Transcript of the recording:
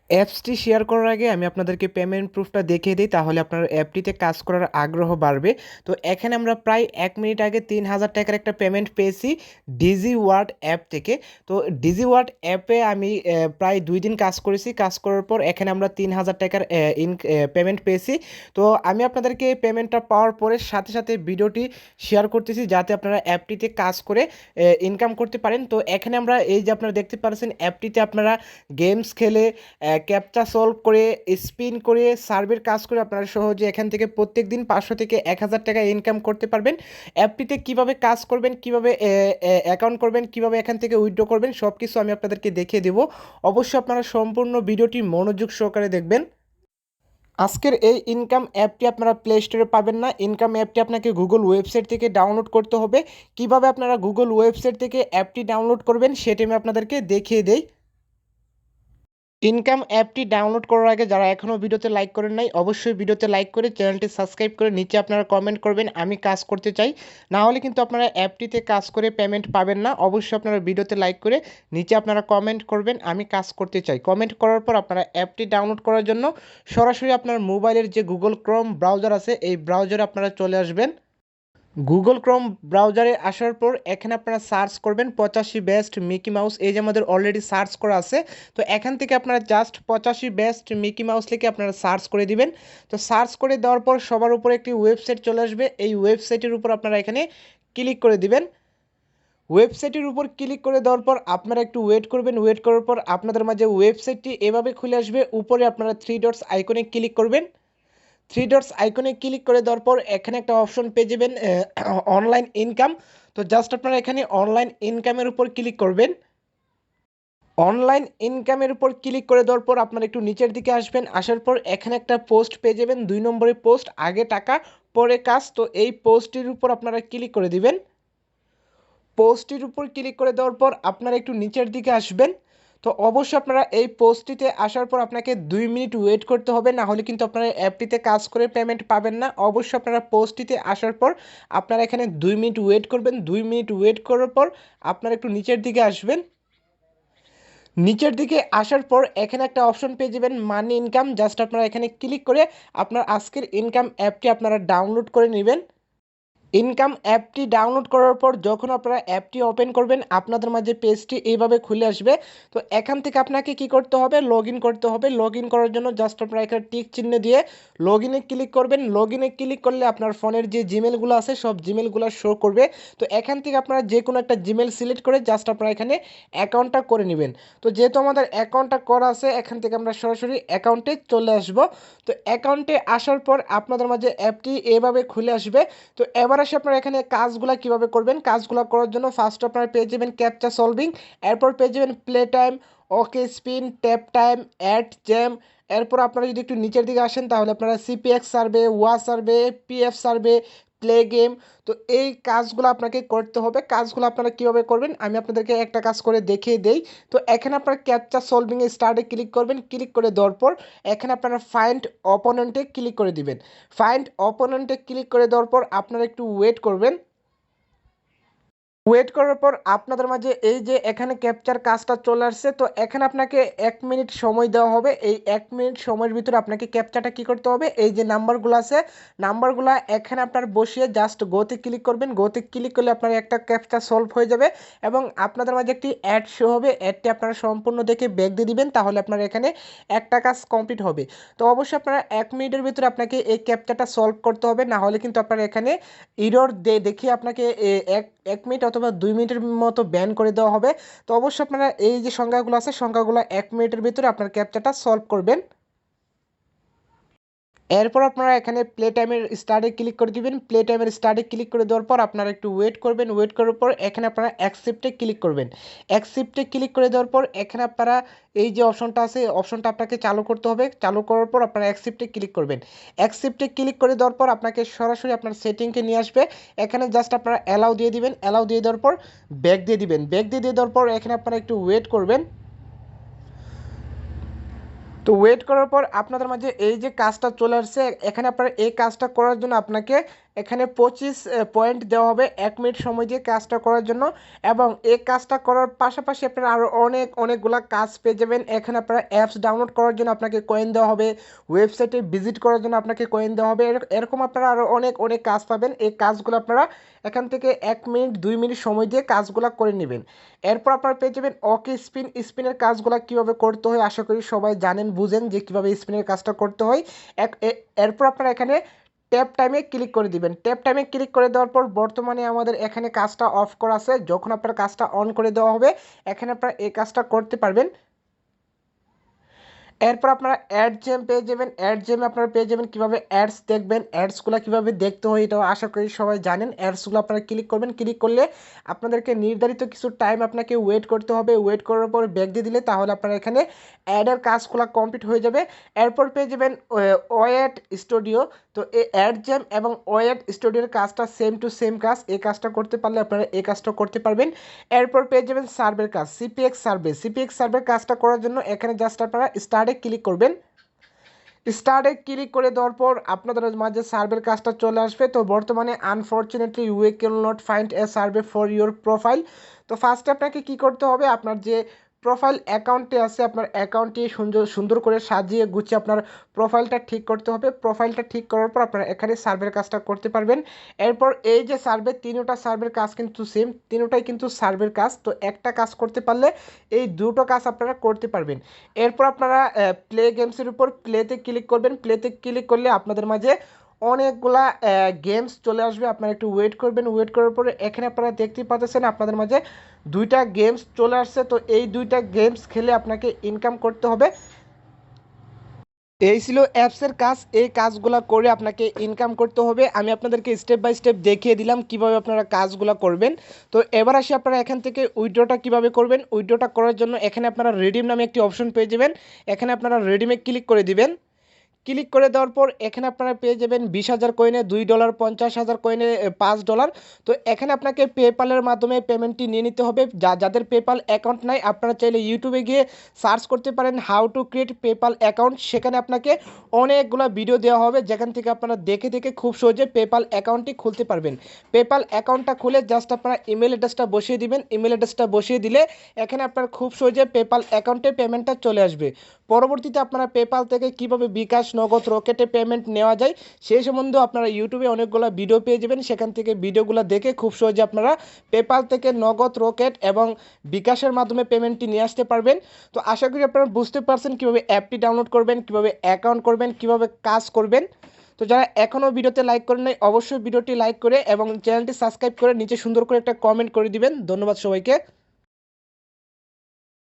অ্যাপসটি শেয়ার করার আগে আমি আপনাদেরকে পেমেন্ট প্রুফটা দেখিয়ে দিই, তাহলে আপনার অ্যাপটিতে কাজ করার আগ্রহ বাড়বে। তো এখানে আমরা প্রায় 1 মিনিট আগে 3000 টাকার একটা পেমেন্ট পেয়েছি ডিজি ওয়ার্ড অ্যাপ থেকে। তো ডিজি ওয়ার্ড অ্যাপে আমি প্রায় 2 দিন কাজ করেছি। কাজ করার পর এখানে আমরা 3000 টাকার পেমেন্ট পেয়েছি। তো আমি আপনাদেরকে পেমেন্টটা পাওয়ার পরে সাথে সাথে ভিডিওটি শেয়ার করতেছি, যাতে আপনারা অ্যাপটিতে কাজ করে ইনকাম করতে পারেন। তো এখানে আমরা এই যে আপনারা দেখতে পাচ্ছেন, অ্যাপটিতে আপনারা গেমস খেলে, ক্যাপচা সলভ করে, স্পিন করে, সার্ভের কাজ করে আপনারা সহজে এখান থেকে প্রত্যেক দিন 500 থেকে 1000 টাকা ইনকাম করতে পারবেন। অ্যাপটিতে কিভাবে কাজ করবেন, কিভাবে অ্যাকাউন্ট করবেন, কিভাবে এখান থেকে উইথড্র করবেন, সব কিছু আমি আপনাদেরকে দেখিয়ে দেবো। অবশ্যই আপনারা সম্পূর্ণ ভিডিওটি মনোযোগ সহকারে দেখবেন। আজকের এই ইনকাম অ্যাপটি আপনারা প্লে স্টোরে পাবেন না। ইনকাম অ্যাপটি আপনাকে গুগল ওয়েবসাইট থেকে ডাউনলোড করতে হবে। কিভাবে আপনারা গুগল ওয়েবসাইট থেকে অ্যাপটি ডাউনলোড করবেন সেটি আমি আপনাদেরকে দেখিয়ে দেই। ইনকাম অ্যাপটি ডাউনলোড করার আগে যারা এখনও ভিডিওতে লাইক করেন নাই, অবশ্যই ভিডিওতে লাইক করে চ্যানেলটি সাবস্ক্রাইব করে নিচে আপনারা কমেন্ট করবেন আমি কাজ করতে চাই। না হলে কিন্তু আপনারা অ্যাপটিতে কাজ করে পেমেন্ট পাবেন না। অবশ্যই আপনারা ভিডিওতে লাইক করে নিচে আপনারা কমেন্ট করবেন আমি কাজ করতে চাই। কমেন্ট করার পর আপনারা অ্যাপটি ডাউনলোড করার জন্য সরাসরি আপনার মোবাইলের যে গুগল ক্রোম ব্রাউজার আছে, এই ব্রাউজারে আপনারা চলে আসবেন। গুগল ক্রোম ব্রাউজারে আসার পর এখানে আপনারা সার্চ করবেন 85 বেস্ট মিকি মাউস। এই যে আমাদের অলরেডি সার্চ করা আছে। তো এখান থেকে আপনারা জাস্ট 85 বেস্ট মিকি মাউস লিখে আপনারা সার্চ করে দিবেন। তো সার্চ করে দেওয়ার পর সবার উপরে একটি ওয়েবসাইট চলে আসবে। এই ওয়েবসাইটের উপর আপনারা এখানে ক্লিক করে দিবেন। ওয়েবসাইটের উপর ক্লিক করে দেওয়ার পর আপনারা একটু ওয়েট করবেন। ওয়েট করার পর আপনাদের মাঝে ওয়েবসাইটটি এভাবে খুলে আসবে। উপরে আপনারা 3 ডটস আইকনে ক্লিক করবেন। 3 ডটস আইকনে ক্লিক করে দেওয়ার পর এখানে একটা অপশন পেয়ে যাবেন অনলাইন ইনকাম। তো জাস্ট আপনারা এখানে অনলাইন ইনকামের উপর ক্লিক করবেন। অনলাইন ইনকামের উপর ক্লিক করে দেওয়ার পর আপনারা একটু নিচের দিকে আসবেন। আসার পর এখানে একটা পোস্ট পেয়ে যাবেন, 2 নম্বরে পোস্ট, আগে টাকা পরে কাজ। তো এই পোস্টটির উপর আপনারা ক্লিক করে দিবেন। পোস্টটির উপর ক্লিক করে দেওয়ার পর আপনারা একটু নিচের দিকে আসবেন। তো অবশ্যই আপনারা এই পোস্টটিতে আসার পর আপনাকে 2 মিনিট ওয়েট করতে হবে, না হলে কিন্তু আপনারা অ্যাপটিতে কাজ করে পেমেন্ট পাবেন না। অবশ্যই আপনারা পোস্টটিতে আসার পর আপনারা এখানে 2 মিনিট ওয়েট করবেন। 2 মিনিট ওয়েট করার পর আপনারা একটু নিচের দিকে আসবেন। নিচের দিকে আসার পর এখানে একটা অপশন পেয়ে যাবেন মানি ইনকাম। জাস্ট আপনারা এখানে ক্লিক করে আপনার আজকের ইনকাম অ্যাপটি আপনারা ডাউনলোড করে নেবেন। ইনকাম অ্যাপটি ডাউনলোড করার পর যখন আপনারা অ্যাপটি ওপেন করবেন, আপনাদের মাঝে পেজটি এইভাবে খুলে আসবে। তো এখান থেকে আপনাকে কি করতে হবে, লগ ইন করতে হবে। লগ ইন করার জন্য জাস্ট আপনারা এখানে টিক চিহ্ন দিয়ে লগ ইনে ক্লিক করবেন। লগ ইনে ক্লিক করলে আপনার ফোনের যে জিমেলগুলো আছে সব জিমেলগুলো শো করবে। তো এখান থেকে আপনারা যে কোনো একটা জিমেল সিলেক্ট করে জাস্ট আপনারা এখানে অ্যাকাউন্টটা করে নেবেন। তো যেহেতু আমাদের অ্যাকাউন্টটা করা আছে, এখান থেকে আমরা সরাসরি অ্যাকাউন্টে চলে আসব। তো অ্যাকাউন্টে আসার পর আপনাদের মাঝে অ্যাপটি এভাবে খুলে আসবে। তো এবার আসে আপনারা এখানে কাজগুলো কিভাবে করবেন। কাজগুলো করার জন্য ফার্স্ট আপনারা পেয়ে যাবেন ক্যাপচা সলভিং, এরপর পেয়ে যাবেন play time, okay spin, tap time, add jam. এরপর আপনারা যদি একটু নিচের দিকে আসেন তাহলে আপনারা সিপিএক্স সার্ভে, ওয়া survey, PF survey, play game. তো এই কাজগুলো আপনাকে করতে হবে। কাজগুলো আপনারা কীভাবে করবেন আমি আপনাদেরকে একটা কাজ করে দেখিয়ে দেই। তো এখানে আপনারা ক্যাপচা সলভিংয়ে স্টার্টে ক্লিক করবেন। ক্লিক করে দেওয়ার পর এখানে আপনারা ফাইন্ড অপোনেন্টে ক্লিক করে দিবেন। ফাইন্ড অপোনেন্টে ক্লিক করে দেওয়ার পর আপনারা একটু ওয়েট করবেন। ওয়েট করার পর আপনাদের মাঝে এই যে এখানে ক্যাপচার কাজটা চলে আসছে। তো এখানে আপনাকে 1 মিনিট সময় দেওয়া হবে। এই 1 মিনিট সময়ের ভিতরে আপনাকে ক্যাপচারটা কী করতে হবে, এই যে নাম্বারগুলো আছে নাম্বারগুলো এখানে আপনার বসিয়ে জাস্ট গোতে ক্লিক করবেন। গোতে ক্লিক করলে আপনার একটা ক্যাপচা সলভ হয়ে যাবে এবং আপনাদের মাঝে একটি অ্যাড শো হবে। অ্যাডটি আপনারা সম্পূর্ণ দেখে ব্যাক দিয়ে দিবেন, তাহলে আপনার এখানে একটা কাজ কমপ্লিট হবে। তো অবশ্যই আপনারা 1 মিনিটের ভিতরে আপনাকে এই ক্যাপচারটা সলভ করতে হবে, না হলে কিন্তু আপনার এখানে ইরর দেখিয়ে আপনাকে এক 1 মিনিট অথবা 2 মিনিটের মতো ব্যান করে দেওয়া হবে। তো অবশ্যই আপনারা এই যে সংখ্যাগুলো আছে সংখ্যাগুলো 1 মিনিটের ভিতরে আপনার ক্যাপচারটা সলভ করবেন। এরপর আপনারা এখানে প্লে টাইমের স্টার্টে ক্লিক করে দিবেন। প্লে টাইমের স্টার্টে ক্লিক করে দেওয়ার পর আপনারা একটু ওয়েট করবেন। ওয়েট করার পর এখানে আপনারা অ্যাকসেপ্টে ক্লিক করবেন। অ্যাকসেপ্টে ক্লিক করে দেওয়ার পর এখানে আপনারা এই যে অপশনটা আছে অপশনটা আপনাকে চালু করতে হবে। চালু করার পর আপনারা অ্যাকসেপ্টে ক্লিক করবেন। অ্যাকসেপ্টে ক্লিক করে দেওয়ার পর আপনাকে সরাসরি আপনার সেটিংকে নিয়ে আসবে। এখানে জাস্ট আপনারা অ্যালাউ দিয়ে দিবেন। অ্যালাউ দিয়ে দেওয়ার পর ব্যাক দিয়ে দিবেন। ব্যাক দিয়ে দেওয়ার পর এখানে আপনারা একটু ওয়েট করবেন। তো ওয়েট করার পর আপনাদের মাঝে এই যে কাজটা চলে আসছে। এখানে আপনারা এই কাজটা করার জন্য আপনাকে এখানে 25 পয়েন্ট দেওয়া হবে 1 মিনিট সময় দিয়ে কাজটা করার জন্য। এবং এই কাজটা করার পাশাপাশি আপনারা আরও অনেকগুলা কাজ পেয়ে যাবেন। এখানে আপনারা অ্যাপস ডাউনলোড করার জন্য আপনাকে কয়েন দেওয়া হবে, ওয়েবসাইটে ভিজিট করার জন্য আপনাকে কয়েন দেওয়া হবে। এরকম আপনারা আরও অনেক কাজ পাবেন। এই কাজগুলো আপনারা এখান থেকে 1 মিনিট 2 মিনিট সময় দিয়ে কাজগুলো করে নেবেন। এরপর আপনারা পেয়ে যাবেন ওকে স্পিনের কাজগুলো কীভাবে করতে হয়। আশা করি সবাই জানেন বুঝেন যে কীভাবে স্পিনের কাজটা করতে হয়। এরপর আপনারা এখানে ট্যাপ টাইমে ক্লিক করে দিবেন। ট্যাপ টাইমে ক্লিক করে দেওয়ার পর বর্তমানে আমাদের এখানে কাজটা অফ করা আছে। যখন আপনার কাজটা অন করে দেওয়া হবে এখানে আপনারা এই কাজটা করতে পারবেন। এরপর আপনারা অ্যাড জেম পেয়ে যাবেন। অ্যাড জেমে আপনারা পেয়ে যাবেন কীভাবে অ্যাডস দেখবেন, অ্যাডসগুলো কীভাবে দেখতে হয় এটাও আশা করি সবাই জানেন। অ্যাডসগুলো আপনারা ক্লিক করবেন। ক্লিক করলে আপনাদেরকে নির্ধারিত কিছু টাইম আপনাকে ওয়েট করতে হবে। ওয়েট করার পর ব্যাক দিয়ে দিলে তাহলে আপনারা এখানে অ্যাডের কাজগুলো কমপ্লিট হয়ে যাবে। এরপর পেয়ে যাবেন ওয়েট স্টুডিও। তো এই অ্যাড জেম এবং ওয়েট স্টুডিওর কাজটা সেম টু সেম কাজ। এই কাজটা করতে পারলে আপনারা এই কাজটা করতে পারবেন। এরপর পেয়ে যাবেন সার্ভের কাজ, সিপিএক্স সার্ভের কাজটা করার জন্য এখানে জাস্ট আপনারা স্টার্টে ক্লিক করবেন। স্টার্টে ক্লিক করে দেওয়ার পর আপনাদের মাঝে সার্ভের কাজটা চলে আসবে। তো বর্তমানে unfortunately we can not find a survey for your profile. তো ফার্স্টে আপনাকে কি করতে হবে, আপনার যে প্রোফাইল অ্যাকাউন্টে আছে আপনার অ্যাকাউন্টটি সুন্দর করে সাজিয়ে গুছিয়ে আপনার প্রোফাইলটা ঠিক করতে হবে। প্রোফাইলটা ঠিক করার পর আপনারা এখানে সার্ভের কাজটা করতে পারবেন। এরপর এই যে সার্ভে তিনটা সার্ভের কাজ কিন্তু সেম, তিনটাই কিন্তু সার্ভের কাজ। তো একটা কাজ করতে পারলে এই দুটো কাজ আপনারা করতে পারবেন। এরপর আপনারা প্লে গেমসের উপর প্লেতে ক্লিক করবেন। প্লেতে ক্লিক করলে আপনাদের মাঝে অনেকগুলা গেমস চলে আসবে। আপনারা একটু ওয়েট করবেন। ওয়েট করার পরে এখানে আপনারা দেখতেই পাচ্ছেন আপনাদের মাঝে দুইটা গেমস চলে আসছে। তো এই দুইটা গেমস খেলে আপনাকে ইনকাম করতে হবে। এই ছিল অ্যাপসের কাজ। এই কাজগুলো করে আপনাকে ইনকাম করতে হবে। আমি আপনাদেরকে স্টেপ বাই স্টেপ দেখিয়ে দিলাম কিভাবে আপনারা কাজগুলো করবেন। তো এবার আসি আপনারা এখান থেকে উইথড্রটা কিভাবে করবেন। উইথড্রটা করার জন্য এখানে আপনারা রিডিম নামে একটি অপশন পেয়ে যাবেন। এখানে আপনারা রিডিমে ক্লিক করে দিবেন। ক্লিক করে দেওয়ার পর এখানে আপনারা পেয়ে যাবেন 20,000 কয়েনে $2, 50,000 কয়েনে $5। তো এখানে আপনাকে পেপ্যালের মাধ্যমে পেমেন্টটি নিয়ে নিতে হবে। যাদের পেপ্যাল অ্যাকাউন্ট নাই আপনারা চাইলে ইউটিউবে গিয়ে সার্চ করতে পারেন how to create PayPal account. সেখানে আপনাকে অনেকগুলো ভিডিও দেওয়া হবে যেখান থেকে আপনারা দেখে খুব সহজে পেপ্যাল অ্যাকাউন্টটি খুলতে পারবেন। পেপ্যাল অ্যাকাউন্টটা খুলে জাস্ট আপনারা ইমেল অ্যাড্রেসটা বসিয়ে দিবেন। ইমেল অ্যাড্রেসটা বসিয়ে দিলে এখানে আপনার খুব সহজে পেপ্যাল অ্যাকাউন্টে পেমেন্টটা চলে আসবে। পরবর্তীতে আপনারা পেপ্যাল থেকে কীভাবে বিকাশ, নগদ, রকেটে পেমেন্ট নেওয়া যায় সেই সম্বন্ধেও আপনারা ইউটিউবে অনেকগুলো ভিডিও পেয়ে যাবেন। সেখান থেকে ভিডিওগুলো দেখে খুব সহজে আপনারা পেপ্যাল থেকে নগদ, রকেট এবং বিকাশের মাধ্যমে পেমেন্টটি নিয়ে আসতে পারবেন। তো আশা করি আপনারা বুঝতে পারছেন কীভাবে অ্যাপটি ডাউনলোড করবেন, কীভাবে অ্যাকাউন্ট করবেন, কীভাবে কাজ করবেন। তো যারা এখনও ভিডিওতে লাইক করেন নাই অবশ্যই ভিডিওটি লাইক করে এবং চ্যানেলটি সাবস্ক্রাইব করে নিচে সুন্দর করে একটা কমেন্ট করে দিবেন। ধন্যবাদ সবাইকে।